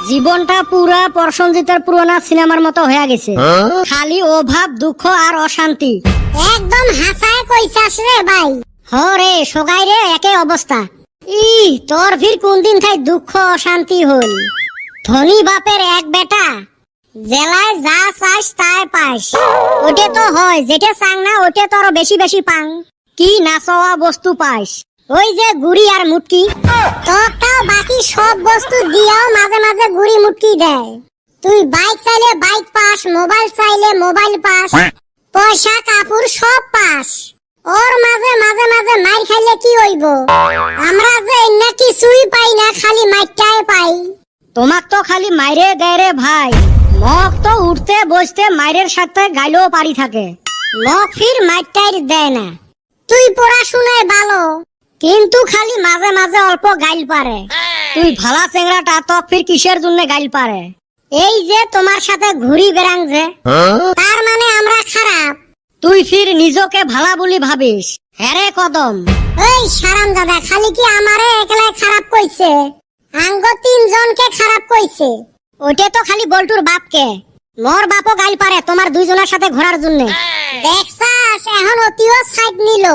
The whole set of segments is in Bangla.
জীবনটা পুরা প্রসেনজিতের পুরোনো সিনেমার মতো হয়ে গেছে। খালি অভাব, দুঃখ আর অশান্তি। একদম হাসায় কইছাস রে ভাই। হরে সগাই রে একই অবস্থা। তোর ফির কোন দিন থাই দুঃখ অশান্তি হল। ধনী বাপের এক বেটা, জেলায় যা চাস তাই পাস। ওটে তো হয়, যেটা চাং না ওটে তোর বেশি বেশি পাং। কি না চাওয়া বস্তু পাইস, ওই যে গুড়ি আর মুটকি। তোরটাও বাকি সব বস্তু দিয়াও মাঝে মাঝে গুড়ি মুটকি দেয়। তুই বাইক চাইলে বাইক পাস, মোবাইল চাইলে মোবাইল পাস, পয়সা কাপড় সব পাস। ওর মাঝে মাঝে মাঝে মাইর খাইলে কি হইব? আমরা যে না কিছুই পাই না, খালি মাইরটাই পাই। তোমাক তো খালি মাইরে দেয় রে ভাই। মক তো উঠতে বসতে মাইরের সাথে গাইলেও পারি থাকে, মক ফির মাইরটাই দেয় না। তুই পড়াশোনায় ভালো, কিন্তু খালি মাঝে মাঝে অল্প গাইল পারে। তুই ভালা চেংড়াটা তো ফির কিসের জন্য গাইল পারে? এই যে তোমার সাথে ঘুরি বেড়াং যে, তার মানে আমরা খারাপ? তুই ফির নিজকে ভালা বলি ভাবিস? হ্যারে কদম, এই সারাম দাদা খালি কি আমারে একলাই খারাপ কইছে? আঙ্গ তিনজনকে খারাপ কইছে। ওইটা তো খালি বল্টুর বাপকে। মোর বাপও গাইল পারে তোমার দুইজনের সাথে ঘোরার জন্য। দেখছাস এখন অতিও সাইড নিল,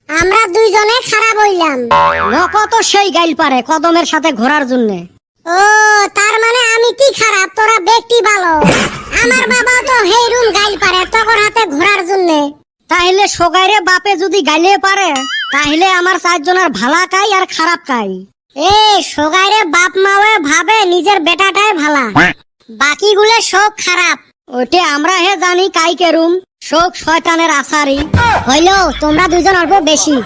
আমরা দুইজনে খারাপ হইলাম। মক তো সেই গাইল পারে কদমের সাথে ঘোরার জন্য। ও তার মানে আমি কি খারাপ, তোরা ব্যক্তি ভালো। আমার বাবা তো হেই রুম গাইল পারে তখন হাতে ঘোরার জন্য। তাহলে সগাইরে বাপে যদি গাইলে পারে, তাহলে আমার চারজনের ভালা কাই আর খারাপ কাই। এ সগাইরে বাপ মাওয়ে ভাবে নিজের বেটাটাই ভালা, বাকিগুলো সব খারাপ। ওইটা আমরা হে জানি কাই কেরুম, শোক শয়তানের আসারি। হইলো তোমরা দুজন অল্প বেশি।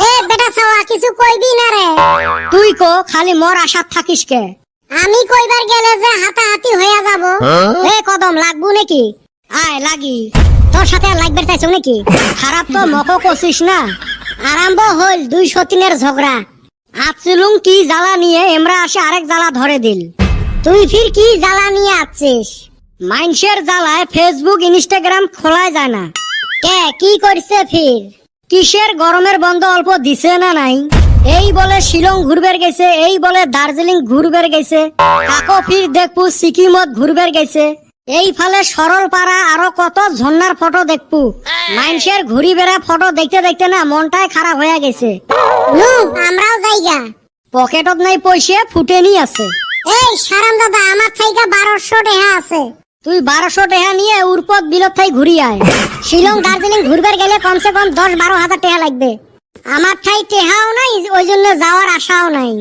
এ বেটা ছাওয়া কিছু কইবি না রে? তুই কো খালি মোর আশাত থাকিস কে? আমি কইবার গেলে যে হাতাহাতি হইয়া যাব। এ কদম লাগবো নাকি? আয় লাগি। তোর সাথে লাগবে চাইছো নাকি? খারাপ তো মকো কছিস না। আরম্ভ হইল 203 ঝগড়া। আছিলুম কি জ্বালা নিয়ে, এমরা আসে আরেক জ্বালা ধরে দিল। তুই ফির কি জ্বালা নিয়ে আসছিস? মাইনসের জ্বালায় ফেসবুক ইনস্টাগ্রাম খোলাই যায় না। কে কি করছে ফির? কিসের গরমের বন্ধ অল্প দিছে না নাই? এই বলে শিলং ঘুরবের গেছে, এই বলে দার্জিলিং ঘুরবের গেছে, কাকো ফির দেখবো সিকিমত ঘুরবের গেছে। এই ফালে সরল পাড়া আরো কত ঝর্ণার ফটো দেখবো। মাইনসের ঘুরি বেড়া ফটো দেখতে দেখতে না মনটাই খারাপ হয়ে গেছে। আমরাও যাইগা। পকেটত নাই পয়সা, ফুটেনি আছে। এই সারাম দাদা আমার থাইকা 1200 টাকা আছে। তুই 1200 টাকা নিয়ে উরপত বিলত থাই ঘুরি আয়। শিলং দার্জিলিং ঘুরবার গেলে কমসে কম 10-12 হাজার টাকা লাগবে। আমার ঠাই টেহাও নাই, ওই জন্য যাওয়ার আশাও নাই।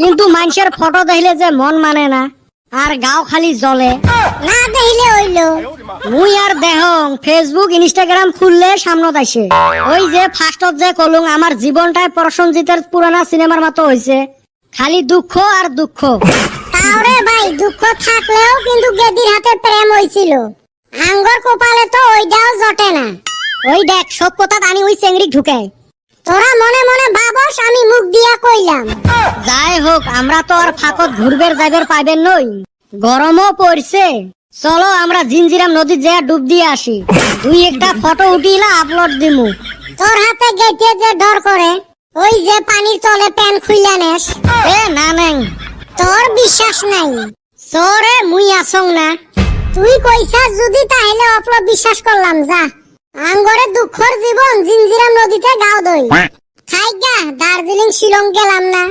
কিন্তু মানুষের ফটো দেখলে যে মন মানে না, আর গাও খালি জ্বলে। না দেখলে হইলো। মুই আর দেহং ফেসবুক ইনস্টাগ্রাম খুললে সামনত আসে। ওই যে ফার্স্টত যে কলুং আমার জীবনটাই প্রসেনজিতের পুরানা সিনেমার মতো হইছে, খালি দুঃখ আর দুঃখ। তাওরে ভাই দুঃখ থাকলেও কিন্তু গেদির হাতে প্রেম হইছিল। আঙ্গর কপালে তো ওইটাও জটে না। ওই দেখ সব কথা আনি ওই চেংড়ি ঢুকায়। তোরা মনে মনে ভাবস আমি মুখ দিয়া কইলাম। যাই হোক, আমরা তো আর ফাঁকত ঘুরবের যাইবার পাইবেন নই। গরমও পড়ছে, চলো আমরা জিঞ্জিরাম নদীর জায়গা ডুব দিয়ে আসি। দুই একটা ফটো উঠিলা আপলোড দিমু। তোর হাতে গেতে যে ডর করে, ওই যে পানির তলে প্যান খুইলা নেস। এ না নেং, তোর বিশ্বাস নাই। সরে মুই আসং না। তুই কইছাস যদি তাহলে অপর বিশ্বাস করলাম। যা আঙ্গরে দুঃখর জীবন জিঞ্জিরাম নদীতে গাও দই খাইগা। দার্জিলিং শিলং গেলাম না।